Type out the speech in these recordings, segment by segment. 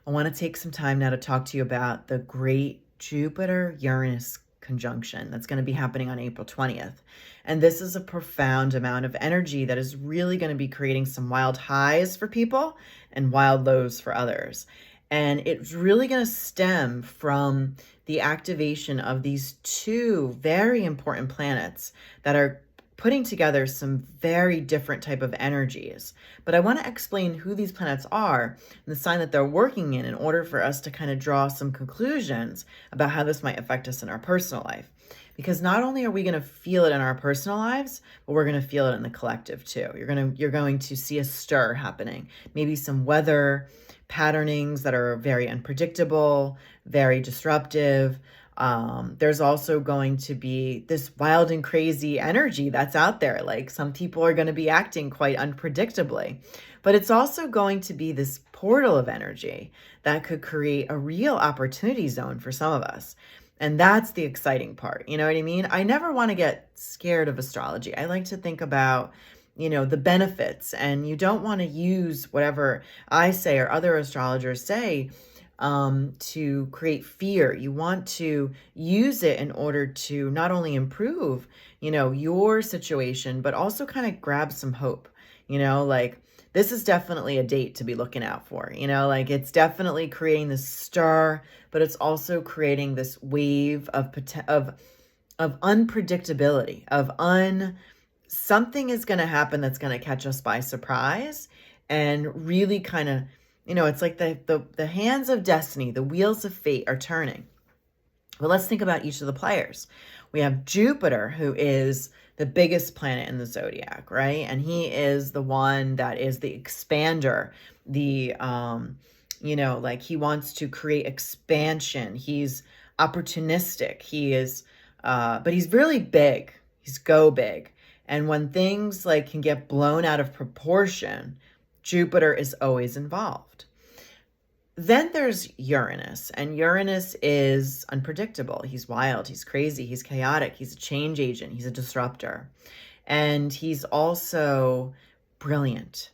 I want to take some time now to talk to you about the great Jupiter-Uranus conjunction that's going to be happening on April 20th. And this is a profound amount of energy that is really going to be creating some wild highs for people and wild lows for others. And it's really going to stem from the activation of these two very important planets that are putting together some very different type of energies. But I want to explain who these planets are and the sign that they're working in order for us to kind of draw some conclusions about how this might affect us in our personal life. Because not only are we going to feel it in our personal lives, but we're going to feel it in the collective too. You're going to see a stir happening, maybe some weather patternings that are very unpredictable, very disruptive. There's also going to be this wild and crazy energy that's out there. Like some people are going to be acting quite unpredictably, but it's also going to be this portal of energy that could create a real opportunity zone for some of us. And that's the exciting part. You know what I mean? I never want to get scared of astrology. I like to think about, the benefits, and you don't want to use whatever I say or other astrologers say to create fear. You want to use it in order to not only improve, your situation, but also kind of grab some hope, like this is definitely a date to be looking out for, like it's definitely creating this star, but it's also creating this wave of unpredictability, something is going to happen that's going to catch us by surprise and really kind of, it's like the hands of destiny, the wheels of fate are turning. But let's think about each of the players. We have Jupiter, who is the biggest planet in the zodiac, right? And he is the one that is the expander, like he wants to create expansion. He's opportunistic. He is, but he's really big. He's go big. And when things like can get blown out of proportion, Jupiter is always involved. Then there's Uranus, and Uranus is unpredictable. He's wild, he's crazy, he's chaotic, he's a change agent, he's a disruptor. And he's also brilliant.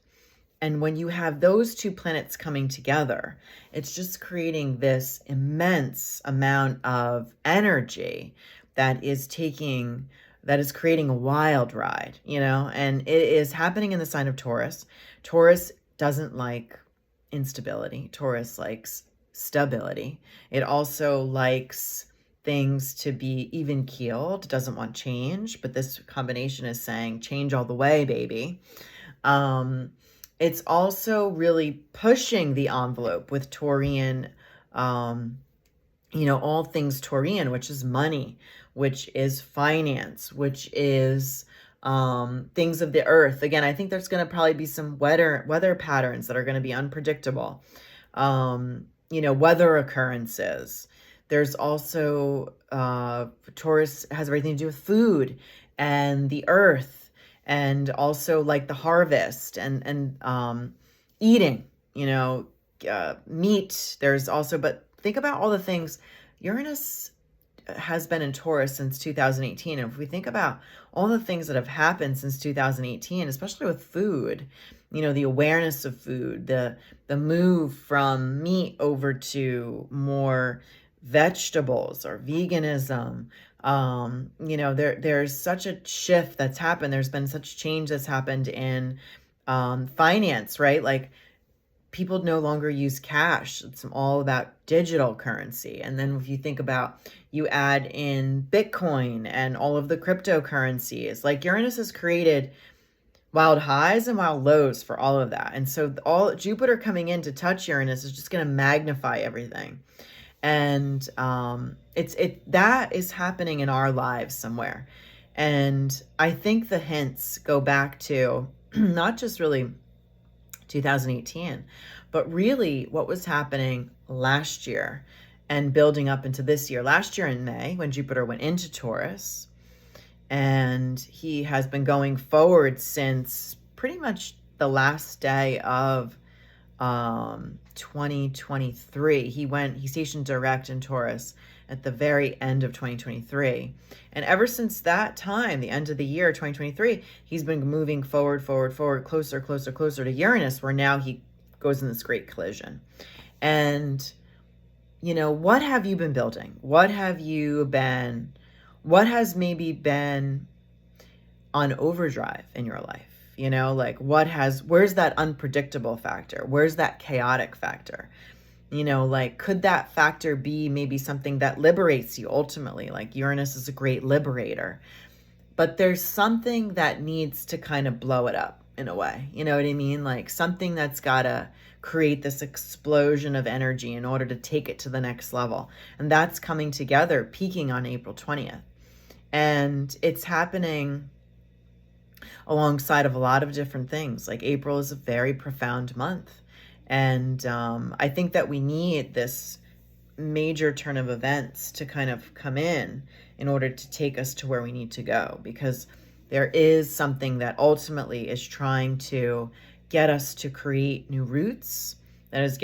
And when you have those two planets coming together, it's just creating this immense amount of energy that is creating a wild ride, and it is happening in the sign of Taurus. Taurus doesn't like instability. Taurus likes stability. It also likes things to be even keeled, doesn't want change, but this combination is saying change all the way, baby. It's also really pushing the envelope with Taurian, all things Taurian, which is money, which is finance, which is things of the earth. Again, I think there's going to probably be some weather patterns that are going to be unpredictable. Weather occurrences. There's also Taurus has everything to do with food and the earth, and also like the harvest and eating. Meat. There's also, but think about all the things. Uranus has been in Taurus since 2018. And if we think about all the things that have happened since 2018, especially with food, the awareness of food, the move from meat over to more vegetables or veganism, there's such a shift that's happened. There's been such change that's happened in finance, right? Like people no longer use cash. It's all about digital currency. And then if you think about, you add in Bitcoin and all of the cryptocurrencies, like Uranus has created wild highs and wild lows for all of that. And so all Jupiter coming in to touch Uranus is just going to magnify everything. And that is happening in our lives somewhere. And I think the hints go back to not just really 2018, but really what was happening last year and building up into this year. Last year in May, when Jupiter went into Taurus, and he has been going forward since pretty much the last day of 2023. He stationed direct in Taurus at the very end of 2023. And ever since that time, the end of the year, 2023, he's been moving forward, closer to Uranus, where now he goes in this great collision. And, what have you been building? What has maybe been on overdrive in your life? Like where's that unpredictable factor? Where's that chaotic factor? Like, could that factor be maybe something that liberates you ultimately? Like, Uranus is a great liberator, but there's something that needs to kind of blow it up in a way. You know what I mean? Like, something that's got to create this explosion of energy in order to take it to the next level. And that's coming together, peaking on April 20th. And it's happening alongside of a lot of different things. Like, April is a very profound month. And I think that we need this major turn of events to kind of come in order to take us to where we need to go, because there is something that ultimately is trying to get us to create new roots, that is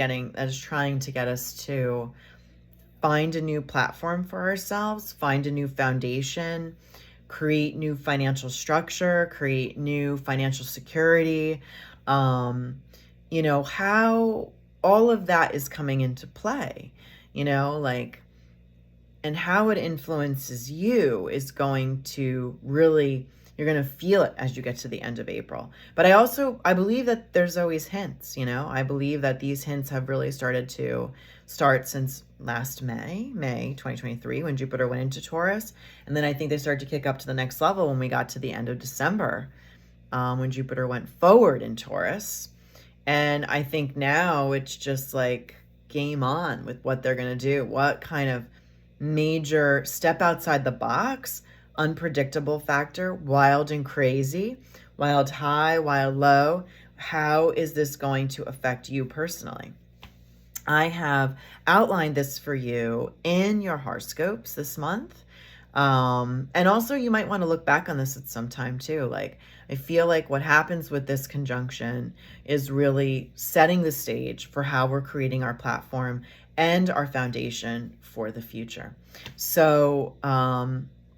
trying to get us to find a new platform for ourselves, find a new foundation, create new financial structure, create new financial security. How all of that is coming into play, like, and how it influences you is going to really, you're going to feel it as you get to the end of April. But I believe that there's always hints, I believe that these hints have really started since last May 2023, when Jupiter went into Taurus. And then I think they started to kick up to the next level when we got to the end of December, when Jupiter went forward in Taurus. And I think now it's just like game on with what they're going to do. What kind of major step outside the box, unpredictable factor, wild and crazy, wild high, wild low. How is this going to affect you personally? I have outlined this for you in your horoscopes this month. And also you might want to look back on this at some time too. Like, I feel like what happens with this conjunction is really setting the stage for how we're creating our platform and our foundation for the future. So,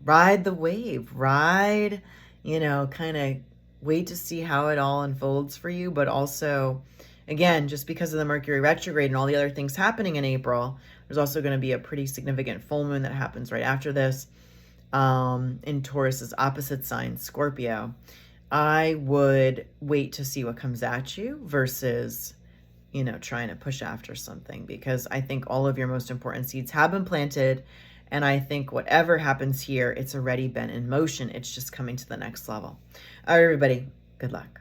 ride the wave, kind of wait to see how it all unfolds for you. But also, again, just because of the Mercury retrograde and all the other things happening in April, there's also going to be a pretty significant full moon that happens right after this, in Taurus's opposite sign, Scorpio. I would wait to see what comes at you versus, trying to push after something, because I think all of your most important seeds have been planted. And I think whatever happens here, it's already been in motion. It's just coming to the next level. All right, everybody, good luck.